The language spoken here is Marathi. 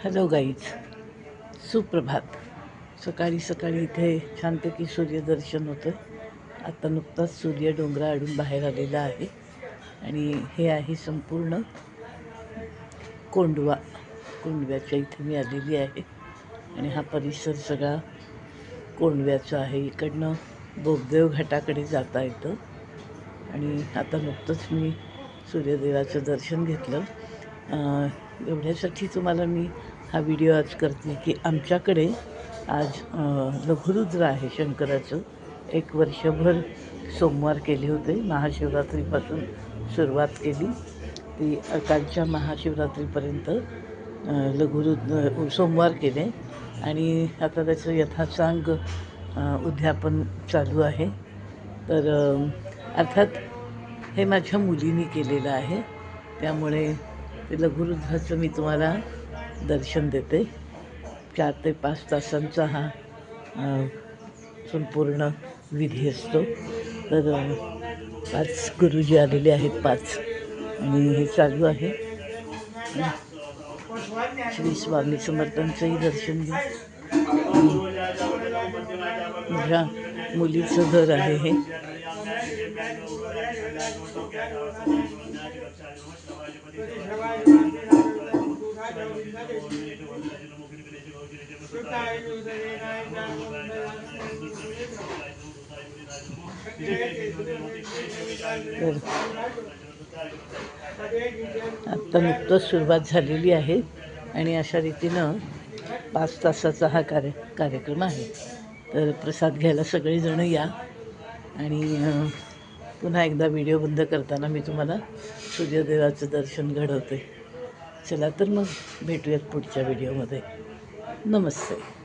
हॅलो गाईज, सुप्रभात. सकाळी सकाळी इथे छानपैकी सूर्यदर्शन होतं. आता नुकताच सूर्य डोंगराआडून बाहेर आलेला आहे आणि हे आहे संपूर्ण कोंडव्याच्या इथे मी आलेली आहे आणि हा परिसर सगळा कोंडव्याचा आहे. इकडनं बोगदेव घाटाकडे जाता येतं आणि आता नुकतंच मी सूर्यदेवाचं दर्शन घेतलं. एवढ्यासाठी तुम्हाला मी हा व्हिडिओ आज करते की आमच्याकडे आज लघुरुद्र आहे शंकराचं. एक वर्षभर सोमवार केले होते. महाशिवरात्रीपासून सुरुवात केली ती कालच्या महाशिवरात्रीपर्यंत लघुरुद्र सोमवार केले आणि आता त्याचं यथासांग उद्यापन चालू आहे. तर अर्थात हे माझ्या मुलीने केलेलं आहे, त्यामुळे ते लघुरुद्राचं मी तुम्हाला दर्शन देते. 4 ते 5 तासांचा हा संपूर्ण विधी असतो. तर 5 गुरुजी आलेले आहेत, 5, आणि हे चालू आहे. श्री स्वामी समर्थांचंही दर्शन घ्या. माझ्या मुलीचं घर आहे हे. आत्ता नुकतंच सुरुवात झालेली आहे आणि अशा रीतीनं 5 तासाचा हा कार्यक्रम आहे. तर प्रसाद घ्यायला सगळेजण या. आणि पुन्हा एकदा व्हिडिओ बंद करताना मी तुम्हाला सूर्यदेवाचं दर्शन घडवते. चला तर मग भेटूयात पुढच्या व्हिडिओमध्ये. नमस्ते.